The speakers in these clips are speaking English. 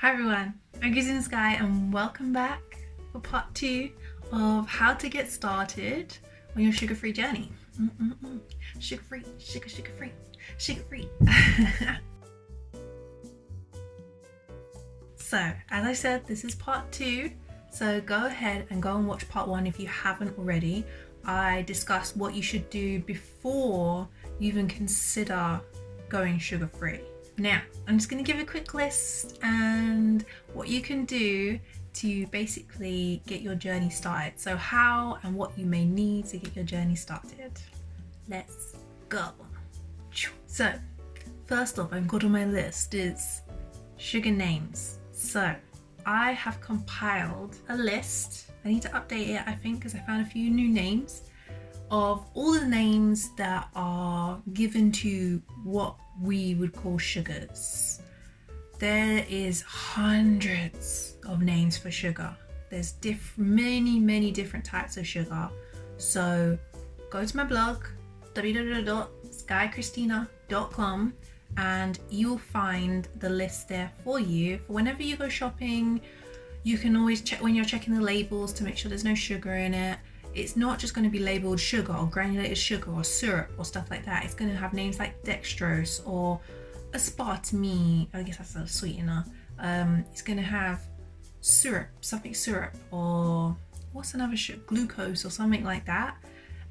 Hi everyone, I'm Christina Sky and welcome back for part 2 of how to get started on your sugar-free journey. Sugar-free, sugar-free, sugar-free. So, as I said, this is part 2, so go ahead and go and watch part 1 if you haven't already. I discussed what you should do before you even consider going sugar-free. Now, I'm just going to give a quick list and what you can do to basically get your journey started. So how and what you may need to get your journey started. Let's go. So, first off, I've got on my list is sugar names. So, I have compiled a list. I need to update it, I think, because I found a few new names of all the names that are given to what we would call sugars. There is hundreds of names for sugar. There's many different types of sugar. So go to my blog www.skychristina.com and you'll find the list there for you. For whenever you go shopping, you can always check when you're checking the labels to make sure there's no sugar in it. It's not just going to be labeled sugar or granulated sugar or syrup or stuff like that. It's going to have names like dextrose or aspartame. I guess that's a sweetener. It's going to have syrup, something syrup, or what's another sugar? Glucose or something like that.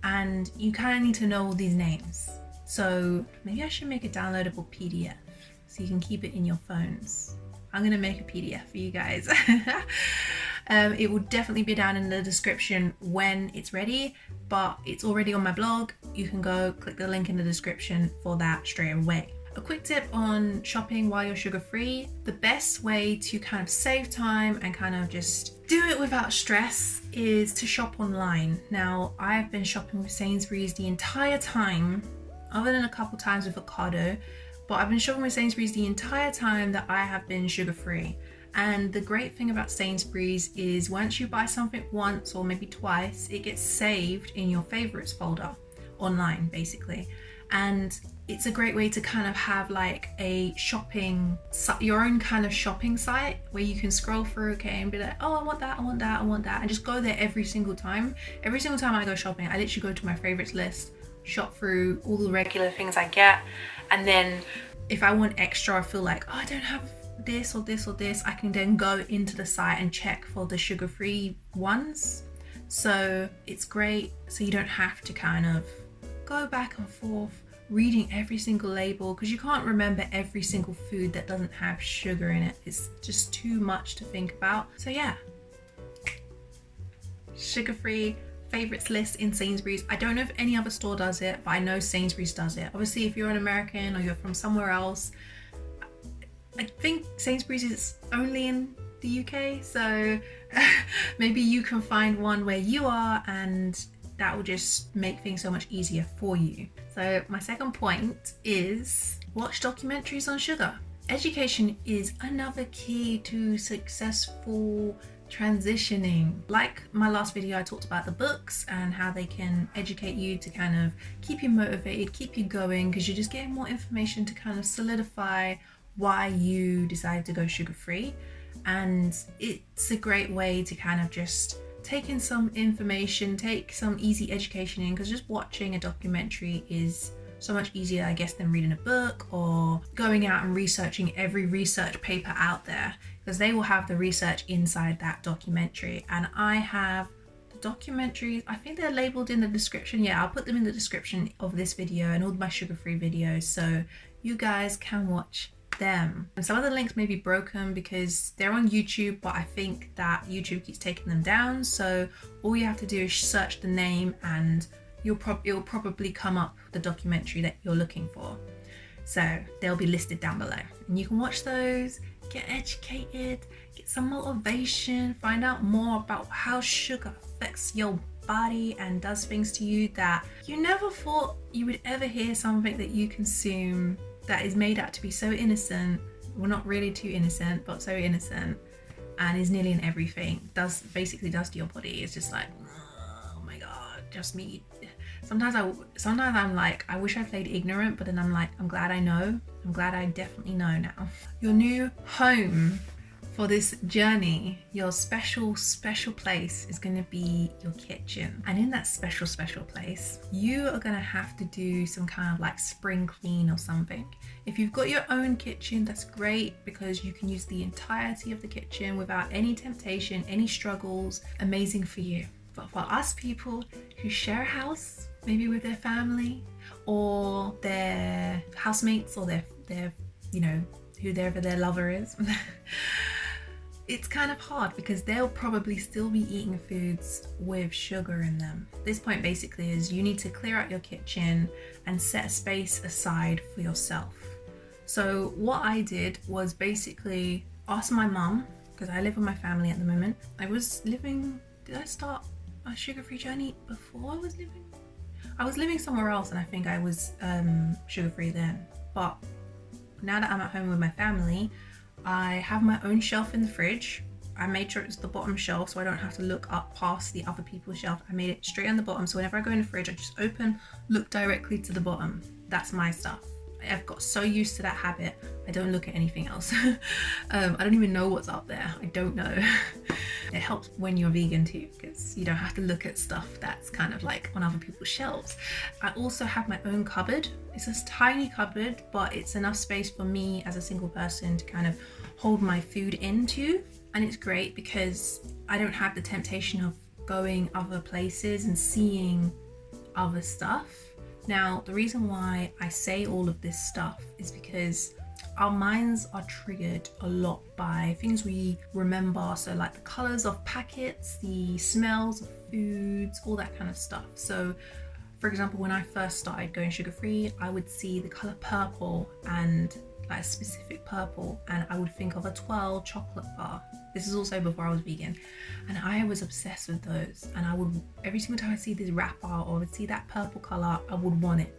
And you kind of need to know all these names. So maybe I should make a downloadable PDF so you can keep it in your phones. I'm going to make a PDF for you guys. It will definitely be down in the description when it's ready, but it's already on my blog. You can go click the link in the description for that straight away. A quick tip on shopping while you're sugar-free. The best way to kind of save time and kind of just do it without stress is to shop online. Now, I've been shopping with Sainsbury's the entire time, other than a couple times with Ocado, but I've been shopping with Sainsbury's the entire time that I have been sugar-free. And the great thing about Sainsbury's is once you buy something once or maybe twice, it gets saved in your favorites folder online, basically. And it's a great way to kind of have like a shopping, your own kind of shopping site where you can scroll through, okay, and be like, oh, I want that, I want that, I want that, and just go there every single time. Every single time I go shopping, I literally go to my favorites list, shop through all the regular things I get, and then if I want extra, I feel like, oh, I don't have this or this or this, I can then go into the site and check for the sugar-free ones. So it's great, so you don't have to kind of go back and forth reading every single label, because you can't remember every single food that doesn't have sugar in it. It's just too much to think about. So yeah, sugar-free favorites list in Sainsbury's. I don't know if any other store does it, but I know Sainsbury's does it. Obviously, if you're an American or you're from somewhere else, I think Sainsbury's is only in the UK, so maybe you can find one where you are and that will just make things so much easier for you. So my second point is watch documentaries on sugar. Education is another key to successful transitioning. Like my last video, I talked about the books and how they can educate you to kind of keep you motivated, keep you going, because you're just getting more information to kind of solidify why you decided to go sugar-free. And it's a great way to kind of just take in some information, take some easy education in, because just watching a documentary is so much easier, I guess, than reading a book or going out and researching every research paper out there, because they will have the research inside that documentary. And I have the documentaries, I think they're labeled in the description. Yeah, I'll put them in the description of this video and all my sugar-free videos, so you guys can watch them. And some of the links may be broken because they're on YouTube, but I think that YouTube keeps taking them down. So all you have to do is search the name and it'll probably come up the documentary that you're looking for. So they'll be listed down below and you can watch those, get educated, get some motivation, find out more about how sugar affects your body and does things to you that you never thought you would ever hear. Something that you consume that is made out to be so innocent, well, not really too innocent, but so innocent, and is nearly in everything, basically does to your body. It's just like, oh my god, just me. Sometimes I'm like, I wish I played ignorant, but then I'm like, I'm glad I know. I'm glad I definitely know now. Your new home For this journey, your special place is going to be your kitchen. And in that special place, you are going to have to do some kind of like spring clean or something. If you've got your own kitchen, that's great, because you can use the entirety of the kitchen without any temptation, any struggles. Amazing for you. But for us people who share a house, maybe with their family or their housemates or their you know, whoever their lover is, it's kind of hard because they'll probably still be eating foods with sugar in them. This point basically is you need to clear out your kitchen and set a space aside for yourself. So what I did was basically ask my mum, because I live with my family at the moment. Did I start a sugar-free journey before I was living? I was living somewhere else and I think I was sugar-free then. But now that I'm at home with my family, I have my own shelf in the fridge. I made sure it's the bottom shelf so I don't have to look up past the other people's shelf. I made it straight on the bottom, so whenever I go in the fridge, I just open, look directly to the bottom. That's my stuff. I've got so used to that habit, I don't look at anything else. I don't even know what's up there. I don't know. It helps when you're vegan too, because you don't have to look at stuff that's kind of like on other people's shelves. I also have my own cupboard. It's a tiny cupboard, but it's enough space for me as a single person to kind of hold my food into. And it's great because I don't have the temptation of going other places and seeing other stuff. Now, the reason why I say all of this stuff is because our minds are triggered a lot by things we remember. So like the colors of packets, the smells of foods, all that kind of stuff. So for example, when I first started going sugar-free, I would see the color purple and like a specific purple, and I would think of a twirl chocolate bar. This is also before I was vegan, and I was obsessed with those. And I would, every single time I see this wrapper or I would see that purple color, I would want it.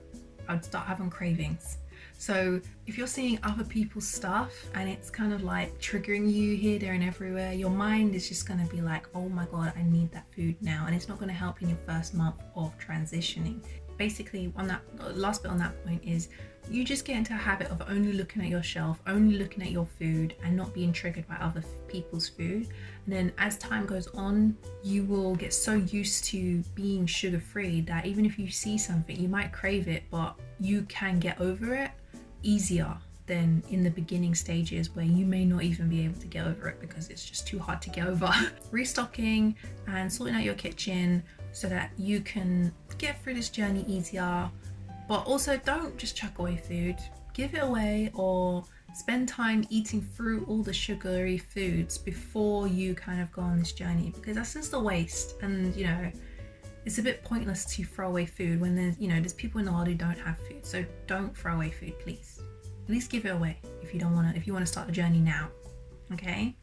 I would start having cravings. So if you're seeing other people's stuff and it's kind of like triggering you here, there and everywhere, your mind is just going to be like, oh my god, I need that food now. And it's not going to help in your first month of transitioning. Basically, on that last bit on that point is you just get into a habit of only looking at your shelf, only looking at your food and not being triggered by other people's food. And then as time goes on, you will get so used to being sugar-free that even if you see something, you might crave it, but you can get over it easier than in the beginning stages where you may not even be able to get over it because it's just too hard to get over. Restocking and sorting out your kitchen so that you can get through this journey easier. But also don't just chuck away food, give it away or spend time eating through all the sugary foods before you kind of go on this journey, because that's just a waste. And you know, it's a bit pointless to throw away food when there's, you know, there's people in the world who don't have food. So don't throw away food, please. At least give it away if you want to start the journey now, okay?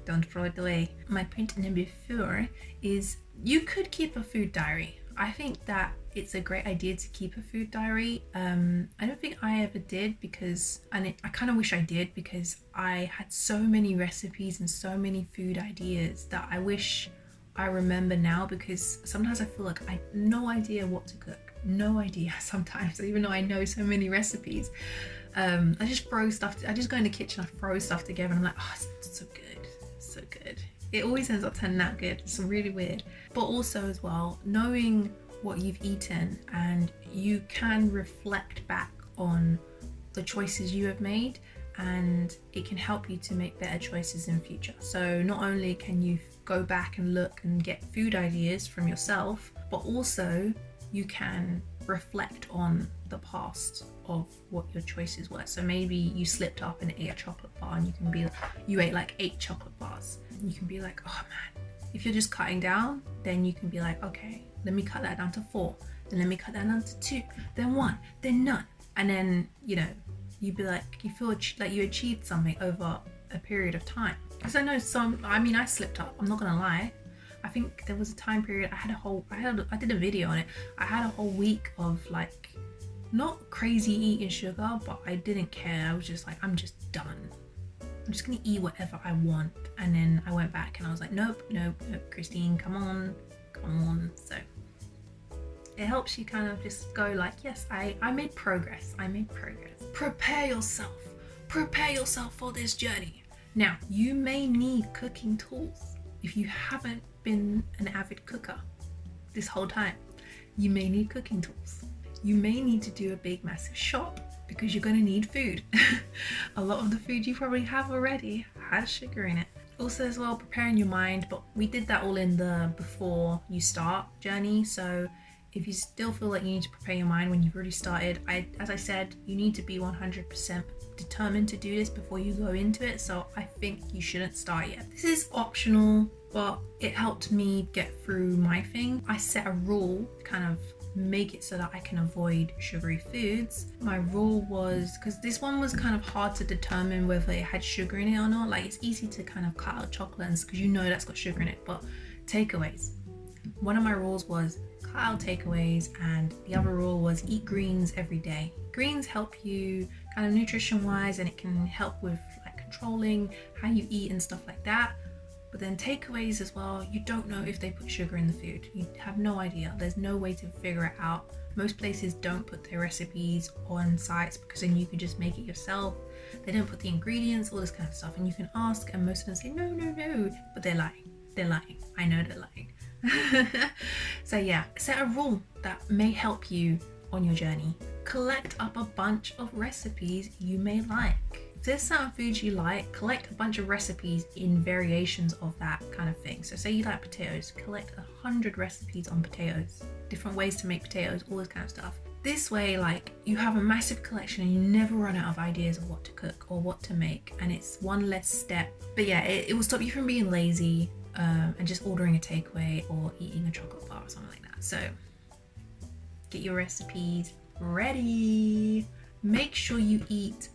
Don't throw it away. My point number 4 is you could keep a food diary. I think that it's a great idea to keep a food diary. I don't think I ever did I kind of wish I did, because I had so many recipes and so many food ideas that I wish I remember now, because sometimes I feel like I have no idea what to cook. No idea sometimes, even though I know so many recipes. I just throw stuff, I just go in the kitchen, I throw stuff together and I'm like, oh, it's so good, so good. It always ends up turning out good. It's really weird. But also as well, knowing what you've eaten, and you can reflect back on the choices you have made, and it can help you to make better choices in future. So not only can you go back and look and get food ideas from yourself, but also you can reflect on the past of what your choices were. So maybe you slipped up and ate a chocolate bar, and you can be like, you ate like 8 chocolate bars. And you can be like, oh man. If you're just cutting down, then you can be like, okay, let me cut that down to 4, then let me cut that down to 2, then 1, then none. And then, you know, you'd be like, you feel like you achieved something over a period of time. Because I know I slipped up, I'm not gonna lie. I think there was a time period, I did a video on it. I had a whole week of like, not crazy eating sugar, but I didn't care. I was just like, I'm just done. I'm just gonna eat whatever I want. And then I went back and I was like, nope, Christine, come on. So it helps you kind of just go like, yes, I made progress. Prepare yourself for this journey. Now, you may need cooking tools. If you haven't been an avid cooker this whole time, you may need cooking tools. You may need to do a big massive shop because you're going to need food. A lot of the food you probably have already has sugar in it. Also as well, preparing your mind, but we did that all in the before you start journey. So if you still feel like you need to prepare your mind when you've already started, as I said, you need to be 100% determined to do this before you go into it. So I think you shouldn't start yet. This is optional, but it helped me get through my thing. I set a rule to kind of make it so that I can avoid sugary foods. My rule was, because this one was kind of hard to determine whether it had sugar in it or not. Like, it's easy to kind of cut out chocolate because you know that's got sugar in it, but takeaways. One of my rules was cut out takeaways, and the other rule was eat greens every day. Greens help you kind of nutrition wise, and it can help with like controlling how you eat and stuff like that. But then takeaways as well, you don't know if they put sugar in the food. You have no idea. There's no way to figure it out. Most places don't put their recipes on sites because then you can just make it yourself. They don't put the ingredients, all this kind of stuff, and you can ask and most of them say no, but they're lying. They're lying. I know they're lying. So yeah, set a rule that may help you on your journey. Collect up a bunch of recipes you may like. If there's certain foods you like, collect a bunch of recipes in variations of that kind of thing. So say you like potatoes, collect 100 recipes on potatoes, different ways to make potatoes, all this kind of stuff. This way, like, you have a massive collection and you never run out of ideas of what to cook or what to make, and it's one less step. But yeah, it will stop you from being lazy and just ordering a takeaway or eating a chocolate bar or something like that. So get your recipes ready. Make sure you eat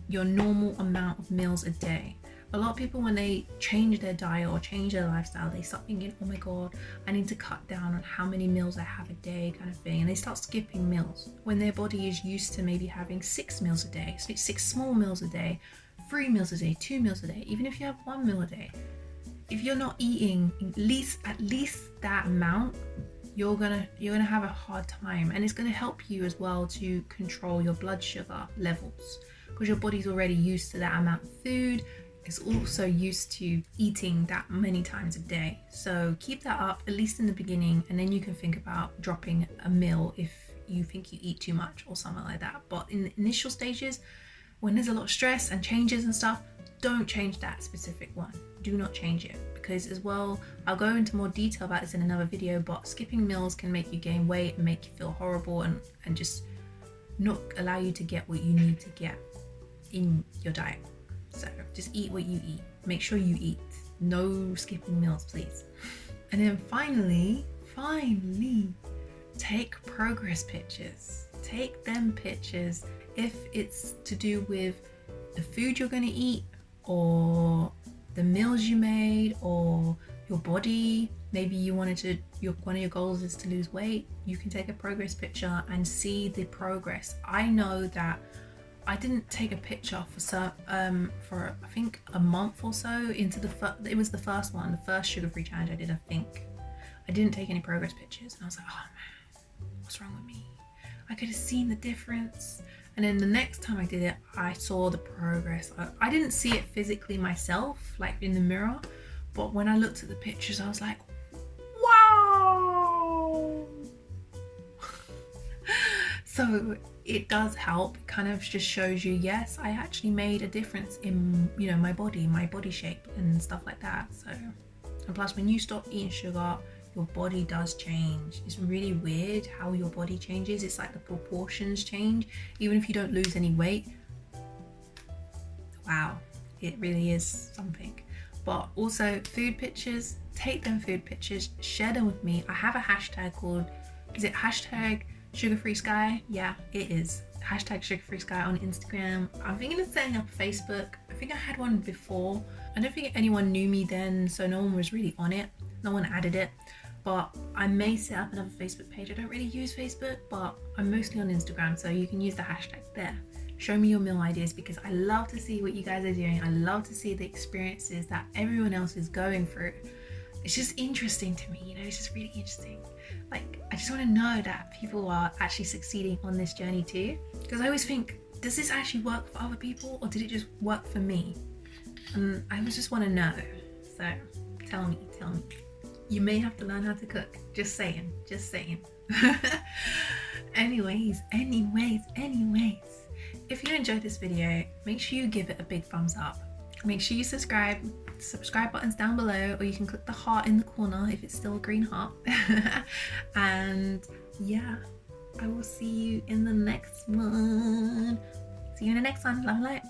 your normal amount of meals a day. A lot of people, when they change their diet or change their lifestyle, they start thinking, oh my god, I need to cut down on how many meals I have a day kind of thing, and they start skipping meals when their body is used to maybe having 6 meals a day, 6 small meals a day, 3 meals a day, 2 meals a day. Even if you have 1 meal a day, if you're not eating at least that amount, you're gonna have a hard time, and it's gonna help you as well to control your blood sugar levels because your body's already used to that amount of food. It's also used to eating that many times a day. So keep that up, at least in the beginning, and then you can think about dropping a meal if you think you eat too much or something like that. But in the initial stages, when there's a lot of stress and changes and stuff, don't change that specific one. Do not change it, because as well, I'll go into more detail about this in another video, but skipping meals can make you gain weight and make you feel horrible and just not allow you to get what you need to get in your diet. So just eat what you eat. Make sure you eat. No skipping meals, please. And then finally, take progress pictures. Take them pictures if it's to do with the food you're going to eat or the meals you made or your body. Maybe you wanted to, one of your goals is to lose weight. You can take a progress picture and see the progress. I know that I didn't take a picture for I think a month or so into it was the first one, the first sugar-free challenge I did, I think. I didn't take any progress pictures, and I was like, oh man, what's wrong with me? I could have seen the difference. And then the next time I did it, I saw the progress. I didn't see it physically myself, like in the mirror, but when I looked at the pictures, I was like, wow. So it does help. It kind of just shows you, yes, I actually made a difference in, you know, my body shape and stuff like that. So, and plus when you stop eating sugar, your body does change. It's really weird how your body changes. It's like the proportions change. Even if you don't lose any weight, wow, it really is something. But also food pictures, take them food pictures, share them with me. I have a hashtag called, is it hashtag SUGARFREE Sky? Yeah, it is. Hashtag SUGARFREE Sky on Instagram. I'm thinking of setting up a Facebook. I think I had one before. I don't think anyone knew me then, so no one was really on it. No one added it. But I may set up another Facebook page. I don't really use Facebook, but I'm mostly on Instagram, so you can use the hashtag there. Show me your meal ideas, because I love to see what you guys are doing. I love to see the experiences that everyone else is going through. It's just interesting to me, you know, it's just really interesting. Like, I just want to know that people are actually succeeding on this journey too. Because I always think, does this actually work for other people, or did it just work for me? and I just want to know. So tell me. You may have to learn how to cook. Just saying. Anyways. If you enjoyed this video, make sure you give it a big thumbs up. Make sure you subscribe. Subscribe button's down below, or you can click the heart in the corner if it's still a green heart. And yeah, I will see you in the next one. See you in the next one. Love and light.